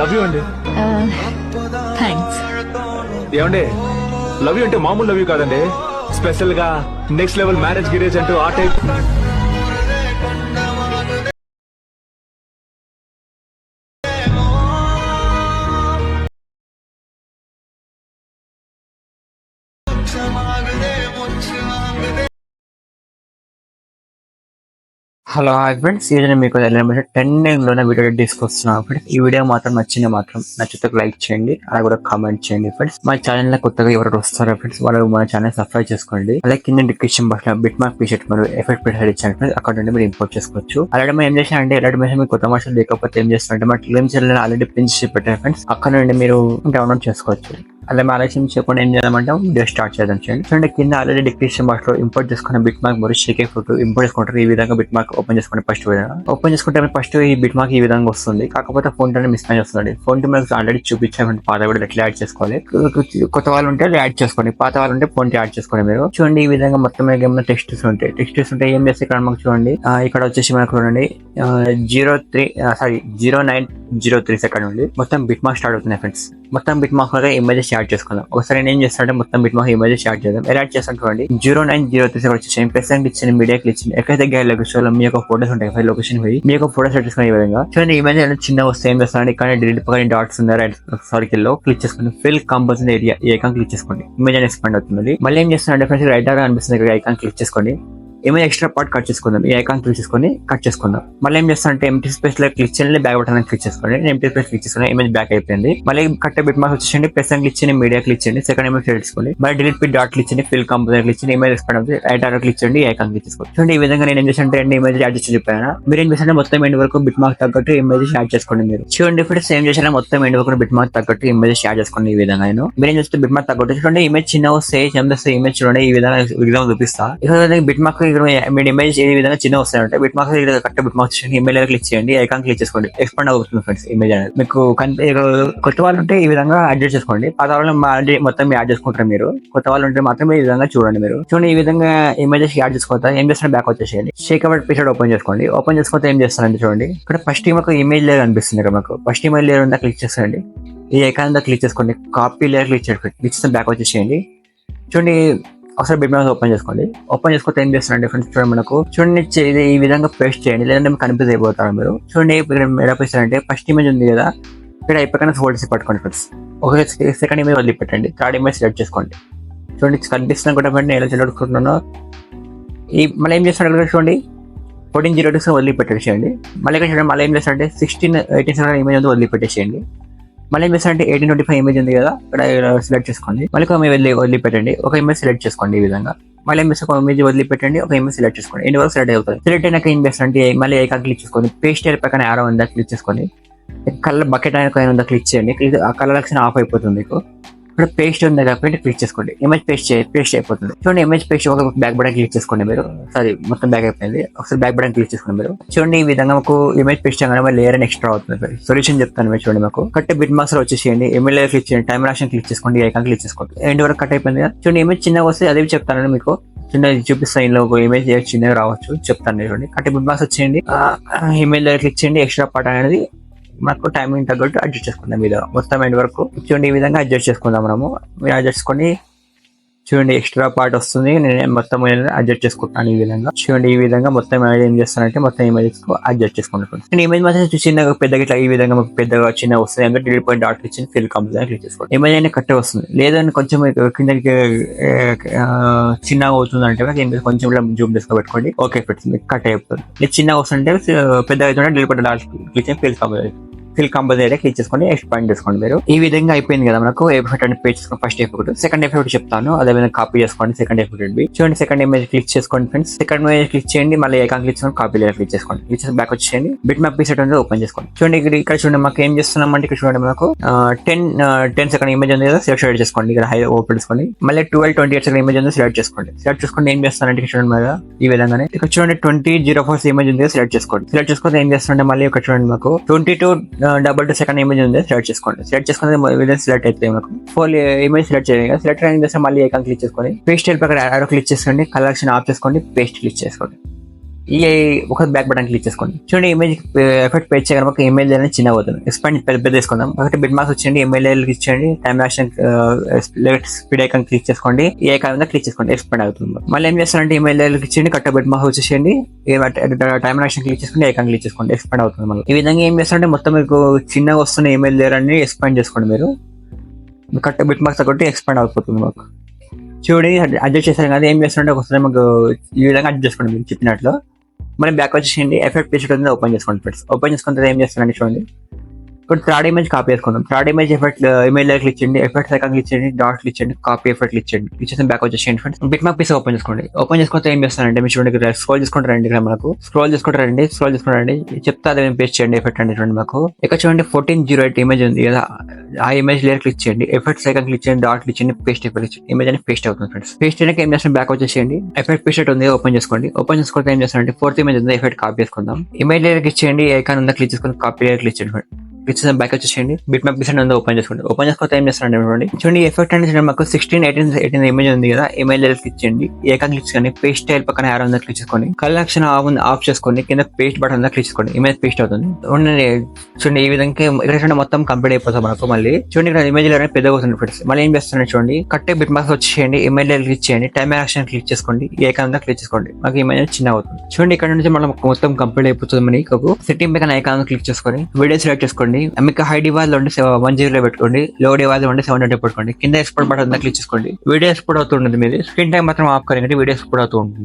Love you అండి. Thanks. ఏమండి, love you అంటే మామూలు లవ్ యూ కాదండి, స్పెషల్ గా నెక్స్ట్ లెవెల్ మ్యారేజ్ గిరేజ్ అంటూ ఆ టైప్. హలో హాయ్ ఫ్రెండ్స్, ఈ రోజు మీకు 10 వీడియో తీసుకొస్తున్నాను ఫ్రెండ్స్. ఈ వీడియో మాత్రం నచ్చితే లైక్ చేయండి, అలా కూడా కామెంట్ చేయండి ఫ్రెండ్స్. మా ఛానల్ లో కొత్తగా ఎవరు వస్తారో ఫ్రెండ్స్, వాళ్ళు మన ఛానల్ సబ్స్క్రైబ్ చేసుకోండి. అలాగే కింద డిస్క్రిప్షన్ బాక్స్ లో బిట్ మార్క్ ప్రీసెట్ మరియు ఎఫెక్ట్ ప్రీసెట్ ఇచ్చాను ఫ్రెండ్స్, అక్కడ నుండి మీరు ఇంపోర్ట్ చేసుకోవచ్చు. అలాగే మేము ఏం చేశానంటే, ఎలాంటి మెసేజ్ మీకు కొత్త వర్షన్ లేకపోతే ఏం చేస్తారంటే, మా టెలిగ్రామ్ ఛానల్ ఆల్రెడీ పిన్స్ పెట్టాను ఫ్రెండ్స్, అక్కడ నుండి మీరు డౌన్లోడ్ చేసుకోవచ్చు. అలా ఆలస్యం చేయకుండా ఏం చేద్దామంటే వీడియో స్టార్ట్ చేద్దాం. చూడండి, కింద ఆల్రెడీ డిస్క్రిప్షన్ బాక్స్ లో ఇంపోర్ట్ చేసుకున్న బిట్ మార్క్ మరియు షేకే ఫోటో ఇంపోర్ట్ చేసుకుంటారు. ఈ విధంగా బిట్ మార్క్ ఓపెన్ చేసుకోండి. ఓపెన్ చేసుకుంటే ఫస్ట్ ఈ బిట్ మార్క్ ఈ విధంగా వస్తుంది. కాకపోతే ఫోన్ తో మిస్ మ్యాచ్ వస్తుంది. ఫోన్ తో మీకు ఆల్రెడీ చూపించామంటే పాత వీడియో ఎట్లా యాడ్ చేసుకోవాలి. కొత్త వాళ్ళు ఉంటే యాడ్ చేసుకోండి, పాత వాళ్ళు ఉంటే ఫోన్ యాడ్ చేసుకోండి. మీరు చూడండి, ఈ విధంగా మొత్తం ఏమైనా టెక్స్ట్స్ ఉంటాయి. టెక్స్ట్స్ ఉంటే ఏం చేస్తే ఇక్కడ మనకు చూడండి, ఇక్కడ వచ్చేసి మనకు చూడండి 0903 సెకండ్ నుండి మొత్తం బిట్ మార్క్ స్టార్ట్ అవుతున్నాయి ఫ్రెండ్స్. మొత్తం బిట్ మార్క్ లాగా ఇమేజెస్ యాడ్ చేసుకుందాం. ఒకసారి నేను ఏం చేస్తానంటే మొత్తం బిట్ మార్క్ ఇమేజెస్ యాడ్ చేద్దాం. ఎలా యాడ్ చేస్తాను చూడండి, 0903 సెకండ్ వచ్చేసి ప్రెసెంట్ ఇచ్చిన మీడియా క్లిక్ ఇచ్చింది. ఎక్కడైతే గైడ్ లొకేషన్ మీ యొక్క ఫోటోస్ ఉంటాయి, ఫైల్ లొకేషన్ పోయి మీ యొక్క ఫోటోస్ యాడ్ చేసుకునే విధంగా చూడండి. ఇమేజ్ చిన్న వస్తే ఏం చేస్తానంటే, ఇక్కడ డిలీట్ పక్కన డాట్స్ ఉన్నాయి, రైట్ సర్కిల్ లో క్లిక్ చేసుకోండి. ఫిల్ కంపల్సరీ ఏరియా ఈ ఐకాన్ క్లిక్ చేసుకోండి. ఇమేజ్ అని ఎక్స్పాండ్ అవుతుంది. మళ్ళీ ఏం చేస్తానంటే ఫ్రెండ్స్, రైట్ గా అనిపిస్తుంది ఇక్కడ ఐకాన్ క్లిక్ చేసుకోండి. ఏమైనా ఎక్స్ట్రా పార్ట్ కట్ చేసుకుందాం. ఈ ఐకాన్ క్లిక్ చేసుకొని కట్ చేసుకుందాం. మళ్ళీ ఏం చేస్తానంటే ఎంటీ స్పేస్ లో క్లిక్ చేయండి, బ్యాక్ బటన్ క్లిక్ చేసుకోండి. ఎంటీ స్పేస్ క్లిక్ చేసుకుని ఇమేజ్ బ్యాక్ అయిపోయింది. మళ్ళీ కట్టే బిట్ మార్క్స్ వచ్చేసి ప్రెసెంట్ క్లిక్ చేయండి, మీడియా క్లిక్ చేయండి, సెకండ్ ఇమేజ్ సెలెక్ట్ చేసుకోండి. మళ్ళీ డిలీట్ పిట్ డాట్ క్లిక్ చేయండి, ఫిల్ కంపోజర్ క్లిక్ చేయండి, ఇమేజ్ ఎక్స్పాండ్ అవుతుంది. రైట్ ఆరో క్లిక్ చేయండి, ఈ ఐకాన్ క్లిక్ చేసుకోండి. చూడండి, ఈ విధంగా నేను ఏం చేశానంటే రెండు ఇమేజ్ యాడ్ చేసి చెప్పాను. మీరు ఏం చేశారంటే మొత్తం ఎండ్ వరకు బిట్ మార్క్ తగ్గట్టు ఇమేజెస్ యాడ్ చేసుకోండి. మీరు చూడండి ఫ్రెండ్స్, ఏం చేశారా మొత్తం ఎండ్ వరకు బిట్ మార్క్ తగ్గట్టు ఇమేజెస్ యాడ్ చేసుకోండి. ఈ విధంగా నేను మీరు ఏం చేస్తే బిట్ మార్క్ తగ్గట్టు చూడండి, ఇమేజ్ చిన్న వస్తే ఇమేజ్ చూడండి, ఈ విధంగా చూపిస్తా. ఇక్కడ బిట్ మార్క్ మీరు ఇమేజ్ ఏ విధంగా చిన్న వస్తాయంటే bit marks correct bit marks image click చేయండి, ఐకాన్ క్లిక్ చేసుకోండి, ఎక్స్పాండ్ అవుతుంది ఫ్రెండ్స్ ఇమేజ్ అనేది. మీకు కొత్త వాళ్ళు ఉంటే ఈ విధంగా అడ్జస్ట్ చేసుకోండి, పాత వాళ్ళు మొత్తం యాడ్ చేసుకుంటారు. మీరు కొత్త వాళ్ళు ఉంటే మాత్రం ఈ విధంగా చూడండి. మీరు చూడండి, ఈ విధంగా ఇమేజెస్ యాడ్ చేసుకోవద్దా ఏం చేస్తారంటే బ్యాక్ వచ్చేసేయండి, షేక్ అవుట్ పిక్చర్ ఓపెన్ చేసుకోండి. ఓపెన్ చేసుకోతే ఏం చేస్తారంటే చూడండి, ఇక్కడ ఫస్ట్ మాకు ఇమేజ్ లేయర్ అనిపిస్తుంది. ఇక్కడ మాకు ఫస్ట్ ఇమేజ్ లేయర్ ఉందా క్లిక్ చేసేయండి, ఈ ఐకాన్ క్లిక్ చేసుకోండి, కాపీ లేయర్ క్లిక్ చేసి బ్యాక్ వచ్చేసేయండి. చూడండి, ఒకసారి బిట్ మార్క్ ఓపెన్ చేసుకోండి. ఓపెన్ చేసుకుంటే ఏం చేస్తారండి ఫ్రెండ్స్, చూడండి మనకు చూడండి ఈ విధంగా పేస్ట్ చేయండి, లేదంటే మీకు కన్ఫ్యూజ్ అయిపోతారు. మీరు చూడండి, ఇక్కడ ఎలా పేస్తారంటే ఫస్ట్ ఇమేజ్ ఉంది కదా, ఇక్కడ అయిపోయిన ఫోల్డర్స్ పట్టుకోండి ఫ్రెండ్స్. ఒక సెకండ్ ఇమేజ్ వదిలిపెట్టండి, థర్డ్ ఇమేజ్ సెలెక్ట్ చేసుకోండి. చూడండి, కనిపిస్తున్నా కూడా నేను ఎలా సెలెక్ట్ చేసుకుంటున్నానో. మళ్ళీ ఏం చేస్తున్నాడు చూడండి, 1402 వదిలిపెట్టేసేయండి. మళ్ళీ ఇక్కడ చూడండి, మళ్ళీ ఏం చేస్తారంటే 1618 ఇమేజ్ ఉంది వదిలిపెట్టేసేయండి. మళ్ళీ ఏం చేస్తారంటే 1825 ఇమేజ్ ఉంది కదా, ఇక్కడ సెలెక్ట్ చేసుకోండి. మళ్ళీ ఒక ఇమేజ్ వదిలిపెట్టండి, ఒక ఇమేజ్ సెలెక్ట్ చేసుకోండి. ఈ విధంగా మళ్ళీ ఏం చేస్తే ఒక ఇమేజ్ వదిలిపెట్టండి, ఒక ఇమేజ్ సెలెక్ట్ చేసుకోండి. ఎన్ని వరకు సెలెక్ట్ అవుతుంది. సెలెక్ట్ అయినాక ఏం చేస్తారంటే మళ్ళీ ఐకాన్ క్లిక్ చేసుకోండి, పేస్ట్ పక్కన యారో ఉందా క్లిక్ చేసుకోండి, కలర్ బకెట్ అయినా ఉందా క్లిక్ చేయండి. ఆ కలర్ ఆప్షన్ ఆఫ్ అయిపోతుంది. మీకు ఇక్కడ పేస్ట్ ఉంది కాబట్టి క్లిక్ చేసుకోండి, ఇమేజ్ పేస్ట్ అయిపోతుంది. చూడండి, ఇమేజ్ పేస్ట్ ఒక బ్యాక్ బటన్ క్లిక్ చేసుకోండి. మీరు సారీ మొత్తం బ్యాక్ అయిపోయింది, ఒకసారి బ్యాక్ బటన్ క్లిక్ చేసుకోండి. మీరు చూడండి, ఈ విధంగా మాకు ఇమేజ్ పేస్ట్ చేయగానే లేయర్ అని ఎక్స్ట్రా అవుతుంది. సొల్యూషన్ చెప్తాను మీరు చూడండి. మాకు కట్ బిట్ మార్క్స్ వచ్చేసేయండి, ఇమేజ్ లేయర్ క్లిక్ చేయండి, టైం రాషన్ క్లిక్ చేసుకోండి, ఐకాన్ క్లిక్ చేసుకోండి. ఎండ్ వరకు కట్ అయిపోయింది కదా. చూడండి, ఇమేజ్ చిన్నగా వస్తే అదే చెప్తాను మీకు, చిన్న చూపిస్తాను. ఇందులో ఒక ఇమేజ్ చిన్నగా రావచ్చు, చెప్తాను చూడండి. కట్ బిట్ మార్క్స్ వచ్చేయండి, ఇమేజ్ లేయర్ క్లిక్ చేయండి, ఎక్స్ట్రా పార్ట్ అనేది మనకు టైమింగ్ తగ్గట్టు అడ్జస్ట్ చేసుకుందాం. మీద మొత్తం ఎండ్ వరకు చూడండి, ఈ విధంగా అడ్జస్ట్ చేసుకుందాం మనము. మీరు అడ్జస్ట్ చేసుకొని చూడండి, ఎక్స్ట్రా పార్ట్ వస్తుంది, నేను మొత్తం అడ్జస్ట్ చేసుకుంటాను. ఈ విధంగా చూడండి, ఈ విధంగా మొత్తం ఏం చేస్తానంటే మొత్తం ఇమేజెస్ అడ్జస్ట్ చేసుకుంటాను. నేను ఇమేజ్ మాత్రం చిన్నగా పెద్దగా ఇట్లా ఈ విధంగా పెద్దగా చిన్న వస్తుంది అంటే డిలీట్ పాయింట్ డాట్ ఇచ్చి ఫిల్ కంప్లీట్ క్లిక్ చేసుకోండి. ఇమేజ్ అనేది కట్టే వస్తుంది, లేదని కొంచెం కిందకి చిన్నగా అవుతుంది అంటే కొంచెం ఇలా జూమ్ చేసుకో పెట్టుకోండి. ఓకే ఫ్రెండ్స్, మీకు కట్ అయిపోతుంది. ఇది చిన్నగా వస్తుంటే పెద్దగా అవుతుంటే డిలీట్ పాయింట్ డాట్ క్లిక్ చేసి ఫిల్ కంపల్సరీ క్లిక్ చేసుకొని ఎక్స్పాండ్ చేసుకోండి. మీరు ఈ విధంగా అయిపోయింది కదా మనకు ఎఫెక్ట్ అని పేజ్ చేసుకుని ఫస్ట్ ఎఫెక్ట్, సెకండ్ ఎఫెక్ట్ చెప్తాను, అదే విధంగా కాపీ చేసుకోండి. సెకండ్ ఎఫెక్ట్ చూడండి, సెకండ్ ఇమేజ్ క్లిక్ చేసుకోండి ఫ్రెండ్స్, సెకండ్ ఇమేజ్ క్లిక్ చేయండి, మళ్ళీ ఐకాన్ క్లిక్ చేసుకొని కాపీ లేయర్ క్లిక్ చేసుకోండి. క్లిక్ చేసి బ్యాక్ వచ్చేయండి, బిట్ మ్యాప్ ప్రీసెట్ అనేది ఓపెన్ చేసుకోండి. చూడండి, ఇక్కడ చూడండి మాకు ఏం చేస్తున్నాం అంటే, ఇక్కడ చూడండి మనకు 10 సెకండ్ ఇమేజ్ ఉంది కదా, సెలెక్ట్ చేసుకోండి. ఇక్కడ హై ఓపెన్ చేసుకోండి, మళ్ళీ 12-28 సెకండ్ ఇమేజ్ ఉంది సెలెక్ట్ చేసుకోండి. సెలెక్ట్ చేసుకొని ఏం చేస్తానంటే ఇక్కడ చూడండి మీద ఈ విధంగానే ఇక్కడ చూడండి 2004 ఇమేజ్ ఉంది సెలెక్ట్ చేసుకోండి. సెలెక్ట్ చేసుకుంటే ఏం చేస్తారంటే మళ్ళీ ఇక్కడ చూడండి మాకు 22 సెకండ్ ఇమేజ్ ఉంది సెలెక్ట్ చేసుకోండి. సెలెక్ట్ చేసుకుంటే సెలెక్ట్ అయితే మనకు 4 ఇమేజ్ సెలెక్ట్ చేయండి. సెలెక్ట్ అయిన చేస్తే మళ్ళీ ఐకాన్ క్లిక్ చేసుకొని పేస్ట్ పక్కన యారో క్లిక్ చేసుకోండి, కలర్ ఆప్షన్ ఆఫ్ చేసుకోండి, పేస్ట్ క్లిక్ చేసుకోండి. ఈ ఒక బ్యాక్ బటన్ క్లిక్ చేసుకోండి. చూడండి ఇమేజ్ ఎఫెక్ట్ పేజ్ చేయగానే ఒక ఇమేజ్ అనేది చిన్న అవుతుంది. ఎక్స్పాండ్ పెద్ద తీసుకుందాం. ఒకటి బిట్ మార్క్స్ వచ్చేయండి, ఇమేజ్ క్లిక్ చేయండి, time action speed icon click చేసుకోండి, ఈ ఐకాన్ మీద క్లిక్ చేసుకోండి, ఎక్స్పాండ్ అవుతుంది. మళ్ళీ ఏం చేస్తారంటే ఇమేజ్ క్లిక్ చేయండి, కట్ట బిట్ మార్క్స్ వచ్చేసేయండి, టైమ్ యాక్షన్ క్లిక్ చేసుకోండి, ఐకాన్ క్లిక్ చేసుకోండి, ఎక్స్పాండ్ అవుతుంది. మళ్ళీ ఈ విధంగా ఏం చేస్తారంటే మొత్తం మీకు చిన్నగా వస్తున్న ఇమేజ్ లేయర్ అన్ని ఎక్స్పాండ్ చేసుకోండి. మీరు కట్ట బిట్ మార్క్స్ ఒకటి ఎక్స్పాండ్ అయిపోతుంది. మాకు చూడండి అడ్జస్ట్ చేశారు కదా, ఏం చేస్తుంటే ఒకసారి మాకు ఈ విధంగా అడ్జస్ట్ చేసుకోండి మీరు చెప్పినట్లు. మళ్ళీ బ్యాక్ వచ్చేసింది, ఎఫెక్ట్ పేజ్ ఉంటుంది, ఓపెన్ చేసుకోండి ఫ్రెండ్స్. ఓపెన్ చేసుకుంటే ఏం చేస్తారండి చూడండి, ఇప్పుడు థర్డ్ ఇమేజ్ కాపీ చేసుకుందాం. Third image effect image click చేయండి, ఎఫెక్ట్ ఐకాన్ క్లిక్ చేయండి, డాట్ క్లిక్ చేయండి, కాపీ ఎఫెక్ట్ క్లిక్ చేయండి. క్లిక్ చేసి బ్యాక్ వచ్చేసేయండి friends. Bit mark piece open చేసుకోండి. ఓపెన్ చేసుకుంటే ఏం చేస్తారంటే మీరు చూడండి, స్క్రోల్ చేసుకుంటారండి. ఇక్కడ మనకు స్క్రోల్ చేసుకుంటారండి, చెప్తా అదే పేస్ట్ చేయండి ఎఫెక్ట్ అంటే చూడండి. మాకు ఇక్కడ చూడండి 1408 ఇమేజ్ ఉంది కదా, ఆ ఇమేజ్ లేయర్ క్లిక్ చేయండి, ఎఫెక్ట్స్ ఐకాన్ క్లిక్ చేయండి, డాట్ క్లిక్ చేయండి, పేస్ట్ ఎఫెక్ట్ ఇమేజ్ అని పేస్ట్ అవుతుంది ఫ్రెండ్స్. పేస్ట్ అయినాక ఏం చేస్తాం, బ్యాక్ వచ్చేసేయండి, ఎఫెక్ట్ పేస్ట్ ఉంది ఓపెన్ చేసుకోండి. ఓపెన్ చేసుకుంటే ఏం చేస్తారంటే ఫోర్త్ ఇమేజ్ ఉంది, ఎఫెక్ట్ కాపీ చేసుకుందాం. ఇమేజ్ లేయర్ క్లిక్ చేయండి, ఐకాన్ ఉందా క్లిక్ చేసుకుని కాపీ లేయర్ క్లిక్ చేయండి. క్లిక్ చేసి బ్యాక్ వచ్చేసేయండి, బిట్ మ్యాప్ పీస్ అంతా ఓపెన్ చేసుకోండి. ఓపెన్ చేసుకుంటే ఏం చేస్తారంటే చూడండి ఎఫెక్ట్ అంటే మాకు 1618 ఇమేజ్ ఉంది కదా, ఇమేజ్ లేయర్ క్లిక్ చేయండి, ఐకాన్ క్లిక్ చేయండి, పేస్ట్ స్టైల్ పక్కన యారో ఉందా క్లిక్ చేసుకోండి, కలెక్షన్ ఆఫ్ చేసుకోండి, కింద పేస్ట్ బటన్ ఉందా క్లిక్ చేసుకోండి, ఇమేజ్ పేస్ట్ అవుతుంది. చూడండి ఈ విధంగా ఇక్కడ మొత్తం కంప్లీట్ అయిపోతుంది మనకు. మళ్ళీ చూడండి ఇక్కడ ఇమేజ్ లేయర్ పెద్దగా అవుతుంది ఫ్రెండ్స్. మళ్ళీ ఏం చేస్తున్నారు చూడండి, కట్టే బిట్ మార్క్స్ వచ్చేయండి, ఇమేజ్ లేయర్ క్లిక్ చేయండి, టైమ్ యాక్షన్ క్లిక్ చేసుకోండి, ఈ ఐకాన్ ఉందా క్లిక్ చేసుకోండి, మాకు ఇమేజ్ చిన్న అవుతుంది. చూడండి ఇక్కడ నుంచి మనం మొత్తం కంప్లీట్ అయిపోతుంది. మనకి సెట్టింగ్ పైన ఐకాన్ క్లిక్ చేసుకొని వీడియో సెలెక్ట్ చేసుకోండి, మీకు హై డివైస్ లో 1GB పెట్టుకోండి, లో డివైస్ లో 720 పెట్టుకోండి, కింద ఎక్స్పోర్ట్ బటన్ క్లిక్ చేసుకోండి. వీడియో ఎక్స్పోర్ట్ అవుతుంటుంది, మీరు స్క్రీన్ టైం మాత్రం ఆఫ్ కరెంట్ వీడియో ఎక్స్పోర్ట్ అవుతూ ఉంటుంది.